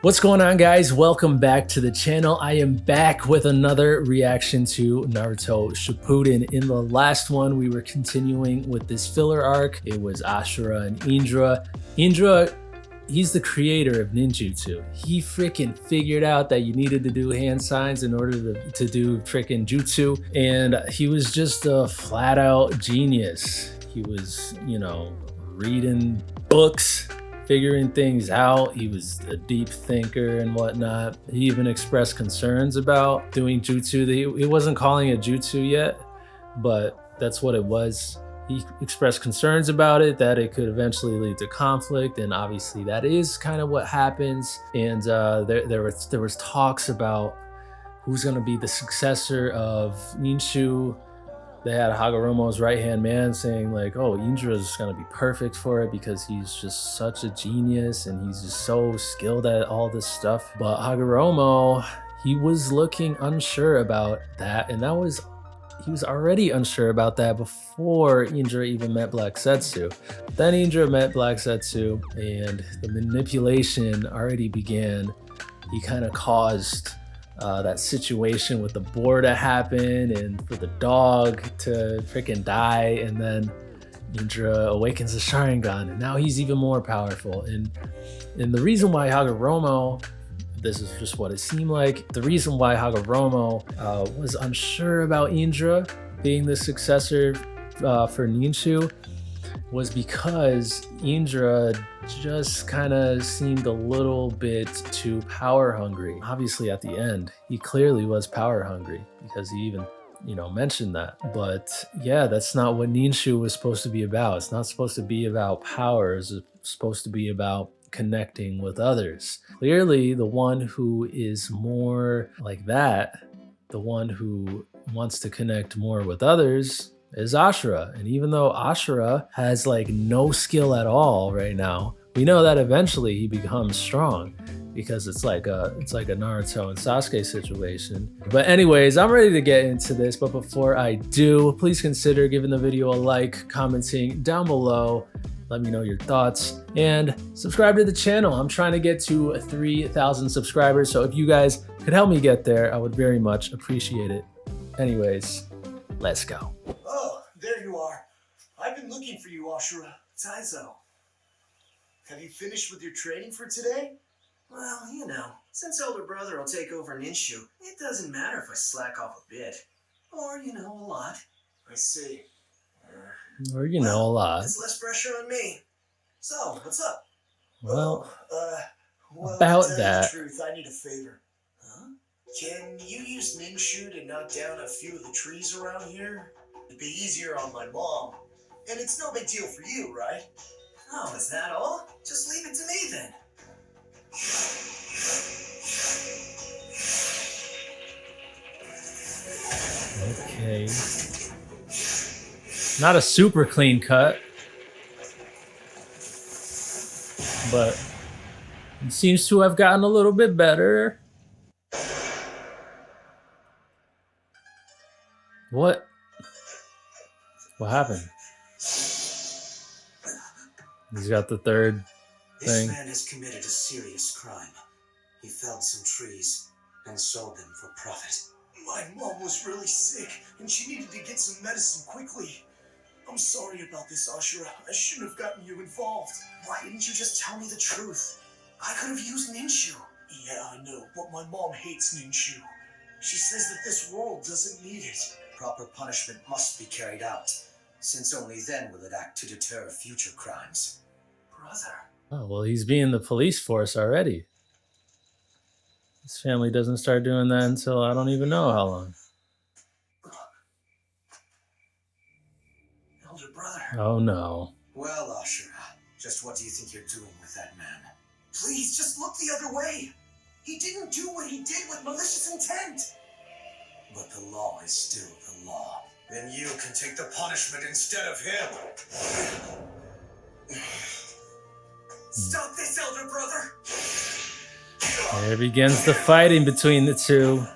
What's going on, guys? Welcome back to the channel. I am back with another reaction to Naruto Shippuden. In the last one, we were continuing with this filler arc. It was Ashura and Indra. Indra, he's the creator of ninjutsu. He freaking figured out that you needed to do hand signs in order to do freaking jutsu. And he was just a flat out genius. He was, reading books, figuring things out. He was a deep thinker and whatnot. He even expressed concerns about doing jutsu. He wasn't calling it jutsu yet, but that's what it was. He expressed concerns about it, that it could eventually lead to conflict, and obviously that is kind of what happens. And there was talks about who's going to be the successor of Ninshu. They had Hagoromo's right-hand man saying like, oh, Indra's gonna be perfect for it because he's just such a genius and he's just so skilled at all this stuff. But Hagoromo, he was looking unsure about that, and he was already unsure about that before Indra even met Black Setsu. Then Indra met Black Setsu and the manipulation already began. He kind of caused that situation with the boar to happen and for the dog to freaking die, and then Indra awakens the Sharingan and now he's even more powerful. And the reason why Hagoromo, this is just what it seemed like, the reason why Hagoromo was unsure about Indra being the successor for Ninshu was because Indra just kind of seemed a little bit too power hungry. Obviously at the end, he clearly was power hungry because he even, mentioned that. But yeah, that's not what Ninshu was supposed to be about. It's not supposed to be about power. It's supposed to be about connecting with others. Clearly, the one who is more like that, the one who wants to connect more with others, is Ashura. And even though Ashura has like no skill at all right now, we know that eventually he becomes strong because it's like a Naruto and Sasuke situation. But anyways, I'm ready to get into this. But before I do, please consider giving the video a like, commenting down below. Let me know your thoughts and subscribe to the channel. I'm trying to get to 3,000 subscribers. So if you guys could help me get there, I would very much appreciate it. Anyways, let's go. Oh, there you are. I've been looking for you, Ashura. Taizo. Have you finished with your training for today? Well, since elder brother will take over Ninshu, it doesn't matter if I slack off a bit. Or, a lot. I see. Or, a lot. It's less pressure on me. So, what's up? Well, about about that. The truth, I need a favor. Huh? Can you use Ninshu to knock down a few of the trees around here? It'd be easier on my mom. And it's no big deal for you, right? Oh, is that all? Just leave it to me then. Okay. Not a super clean cut, but it seems to have gotten a little bit better. What happened? He's got the third thing. This man has committed a serious crime. He felled some trees and sold them for profit. My mom was really sick, and she needed to get some medicine quickly. I'm sorry about this, Ashura. I shouldn't have gotten you involved. Why didn't you just tell me the truth? I could have used Ninshu. Yeah, I know, but my mom hates Ninshu. She says that this world doesn't need it. Proper punishment must be carried out, since only then will it act to deter future crimes. Brother. Oh, well, he's being the police force already. His family doesn't start doing that until I don't even know how long. Elder brother. Oh, no. Well, Ashura, just what do you think you're doing with that man? Please, just look the other way. He didn't do what he did with malicious intent. But the law is still the law. Then you can take the punishment instead of him. Stop this, elder brother. There begins the fighting between the two.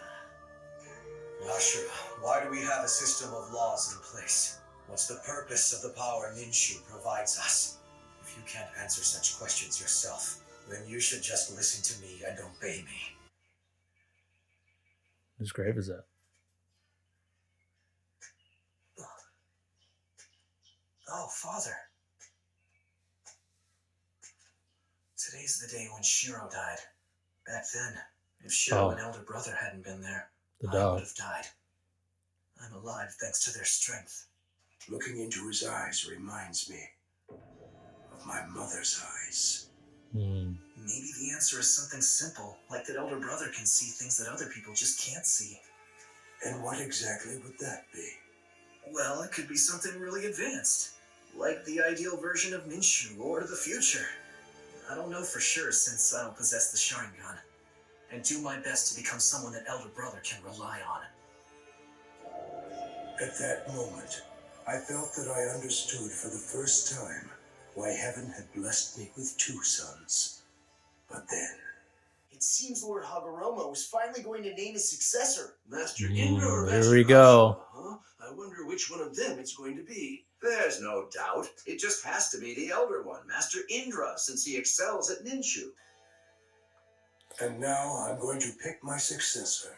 Ashura, why do we have a system of laws in place? What's the purpose of the power Ninshu provides us? If you can't answer such questions yourself, Then you should just listen to me and obey me. Whose grave is that? Oh, Father. Today's the day when Shiro died. Back then, if Shiro and elder brother hadn't been there, The I dog. would have died. I'm alive thanks to their strength. Looking into his eyes reminds me of my mother's eyes. Hmm. Maybe the answer is something simple, like that elder brother can see things that other people just can't see. And what exactly would that be? Well, it could be something really advanced, like the ideal version of Ninshu or the future. I don't know for sure since I don't possess the Sharingan, and do my best to become someone that elder brother can rely on. At that moment, I felt that I understood for the first time why heaven had blessed me with 2 sons. But then... It seems Lord Hagoromo is finally going to name his successor. Master Indra or Here Master we go. Ashura, huh? I wonder which one of them it's going to be. There's no doubt. It just has to be the elder one, Master Indra, since he excels at Ninshu. And now I'm going to pick my successor.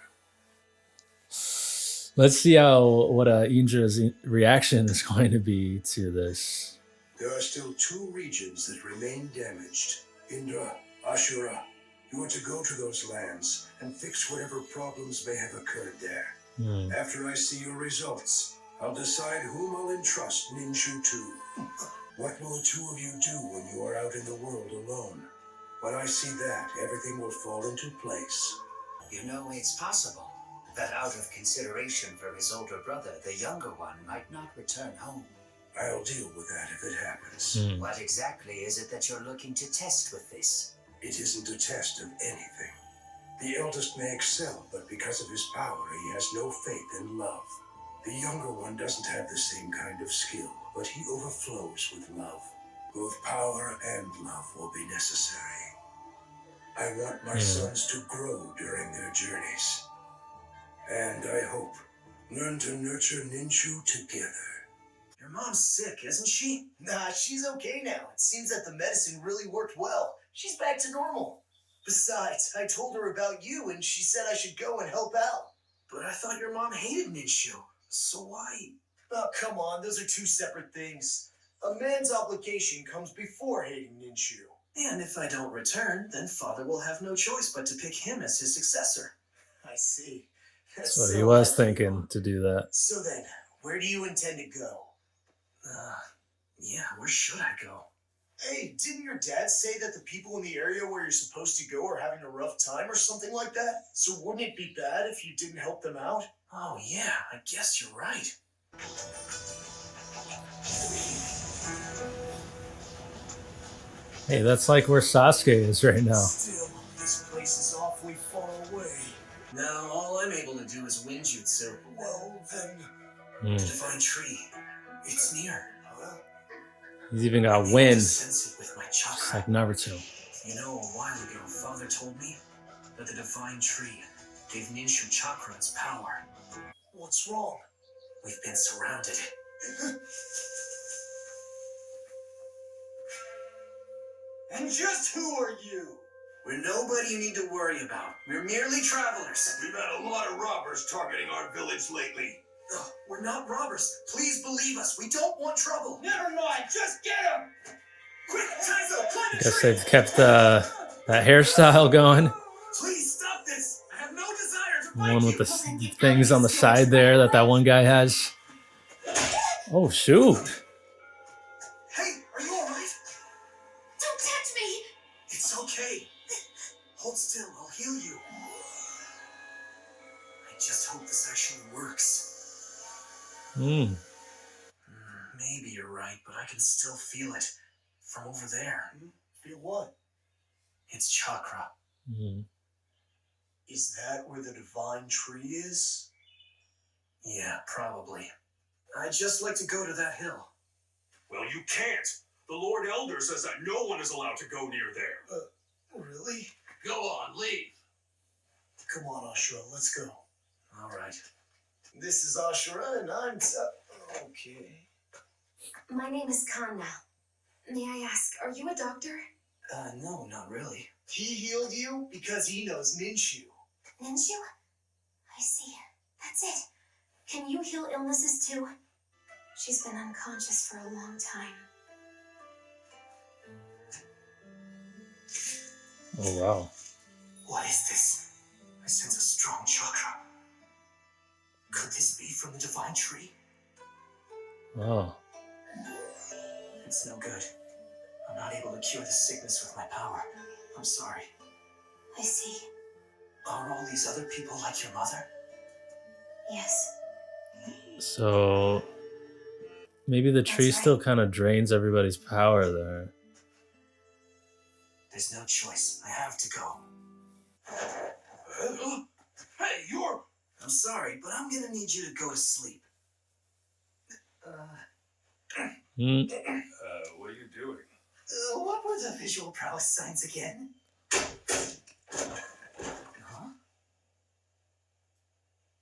Let's see what Indra's reaction is going to be to this. There are still 2 regions that remain damaged. Indra, Ashura, you are to go to those lands and fix whatever problems may have occurred there. Hmm. After I see your results, I'll decide whom I'll entrust Ninshu to. What will the 2 of you do when you are out in the world alone? When I see that, everything will fall into place. You know, it's possible that out of consideration for his older brother, the younger one might not return home. I'll deal with that if it happens. Hmm. What exactly is it that you're looking to test with this? It isn't a test of anything. The eldest may excel, but because of his power, he has no faith in love. The younger one doesn't have the same kind of skill, but he overflows with love. Both power and love will be necessary. I want my sons to grow during their journeys. And I hope learn to nurture Ninshu together. Your mom's sick, isn't she? Nah, she's okay now. It seems that the medicine really worked well. She's back to normal. Besides, I told her about you and she said I should go and help out. But I thought your mom hated Ninshu, so why? Oh, come on, those are 2 separate things. A man's obligation comes before hating Ninshu. And if I don't return, then father will have no choice but to pick him as his successor. I see. So he was thinking to do that. So then, where do you intend to go? Yeah, where should I go? Hey, didn't your dad say that the people in the area where you're supposed to go are having a rough time or something like that? So wouldn't it be bad if you didn't help them out? Oh yeah, I guess you're right. Hey, that's like where Sasuke is right now. Still, this place is awfully far away. Now all I'm able to do is Winjutsu. Well, then... The divine tree. It's near. Huh? He's even got I'm able to wind, sense it with my just chakra. like Naruto. You know, a while ago, father told me that the divine tree gave Ninshu chakra its power. What's wrong? We've been surrounded. And just who are you? We're nobody you need to worry about. We're merely travelers. We've had a lot of robbers targeting our village lately. Ugh, we're not robbers. Please believe us. We don't want trouble. Never mind, just get him! Quick, Taizo, climb I the guess tree. they've kept that hairstyle going. Please stop this. I have no desire to The fight one you. with the things on the side there that one guy has. Oh, shoot. Hey, are you all right? Don't touch me! It's okay. Hold still. I'll heal you. I just hope this actually works. Maybe you're right, but I can still feel it from over there. Feel what? It's chakra. Is that where the divine tree is? Yeah, probably. I'd just like to go to that hill. Well, you can't. The Lord Elder says that no one is allowed to go near there. Really? Go on, leave. Come on, Ashura, let's go. All right. This is Ashura, and I'm... Okay. My name is Kanna. May I ask, are you a doctor? No, not really. He healed you because he knows Ninshu. Ninshu? I see. That's it. Can you heal illnesses too? She's been unconscious for a long time. Oh wow. What is this? I sense a strong chakra. Could this be from the divine tree? Oh. It's no good. I'm not able to cure the sickness with my power. I'm sorry. I see. Are all these other people like your mother? Yes. So maybe the tree That's still right. kind of drains everybody's power there. There's no choice. I have to go. Hey, you're... I'm sorry, but I'm gonna need you to go to sleep. Hmm. What are you doing? What were the visual prowess signs again? Huh?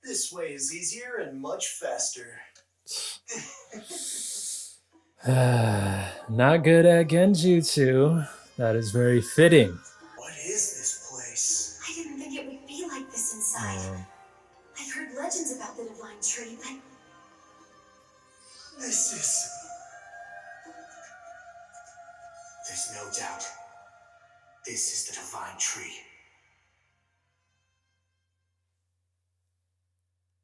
This way is easier and much faster. Not good at genjutsu. That is very fitting. What is this place? I didn't think it would be like this inside. I've heard legends about the divine tree, but This is... There's no doubt. This is the divine tree.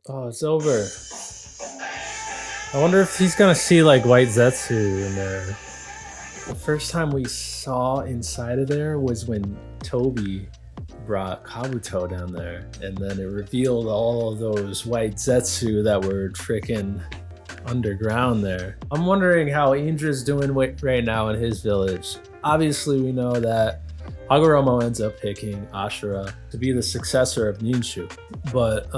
Oh, it's over. I wonder if he's gonna see like White Zetsu in there. The first time we saw inside of there was when Toby brought Kabuto down there, and then it revealed all of those White Zetsu that were freaking underground there. I'm wondering how Indra's doing right now in his village. Obviously, we know that Hagoromo ends up picking Ashura to be the successor of Ninshu, but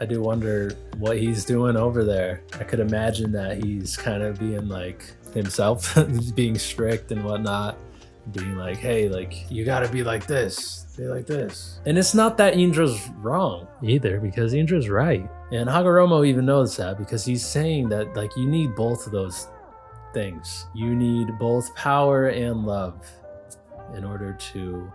I do wonder what he's doing over there. I could imagine that he's kind of being like himself, being strict and whatnot, being like, hey, like, you gotta be like this, be like this. And it's not that Indra's wrong either, because Indra's right. And Hagoromo even knows that, because he's saying that like you need both of those things. You need both power and love in order to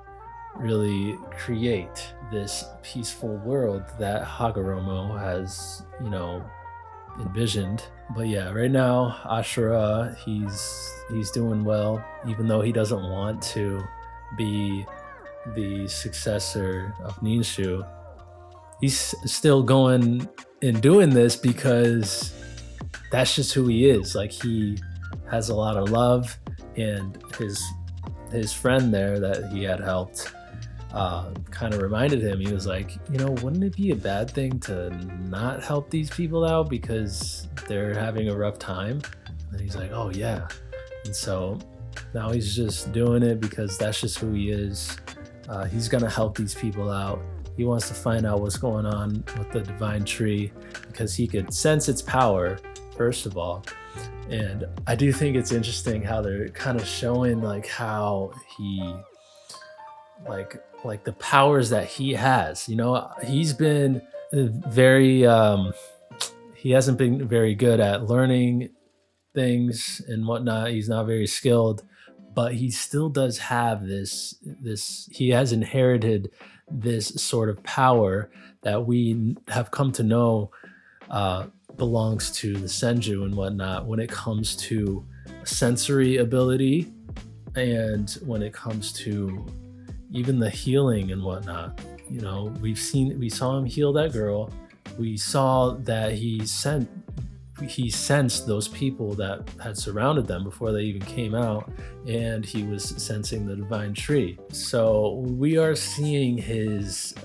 really create this peaceful world that Hagoromo has, you know, envisioned. But yeah, right now Ashura, he's doing well, even though he doesn't want to be the successor of Ninshu. He's still going and doing this because that's just who he is. Like, he has a lot of love, and his friend there that he had helped kind of reminded him. He was like, you know, wouldn't it be a bad thing to not help these people out because they're having a rough time? And he's like, oh yeah. And so now he's just doing it because that's just who he is. He's gonna help these people out. He wants to find out what's going on with the divine tree because he could sense its power, first of all. And I do think it's interesting how they're kind of showing like how he like the powers that he has. You know, he's been very he hasn't been very good at learning things and whatnot. He's not very skilled, but he still does have this he has inherited this sort of power that we have come to know belongs to the Senju and whatnot when it comes to sensory ability and when it comes to even the healing and whatnot. You know, we saw him heal that girl. We saw that he sensed those people that had surrounded them before they even came out, and he was sensing the divine tree. So we are seeing his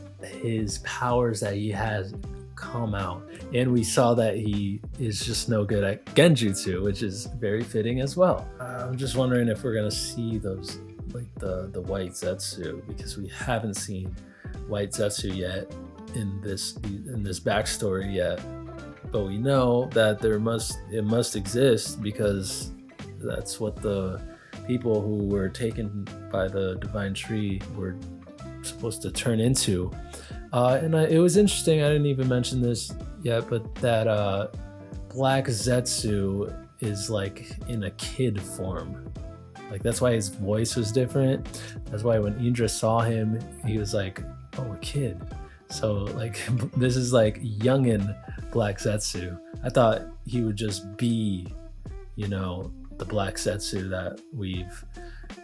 powers that he has come out, and we saw that he is just no good at genjutsu, which is very fitting as well. I'm just wondering if we're gonna see those, like the white Zetsu, because we haven't seen white Zetsu yet in this backstory yet. But we know that it must exist, because that's what the people who were taken by the divine tree were supposed to turn into. It was interesting, I didn't even mention this yet, but that Black Zetsu is like in a kid form. Like that's why his voice was different. That's why when Indra saw him, he was like, oh, a kid. So like this is like youngin' Black Zetsu. I thought he would just be, you know, the Black Zetsu that we've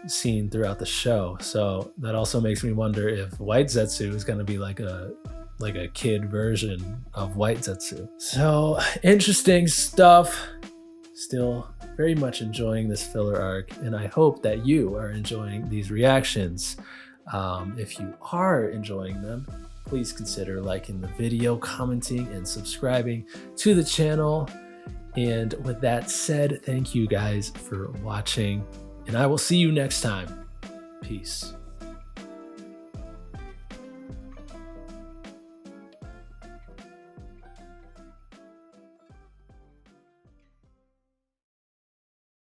seen throughout the show. So that also makes me wonder if White Zetsu is going to be like a kid version of White Zetsu. So interesting stuff. Still very much enjoying this filler arc, and I hope that you are enjoying these reactions. If you are enjoying them, please consider liking the video, commenting, and subscribing to the channel. And with that said, thank you guys for watching, and I will see you next time. Peace.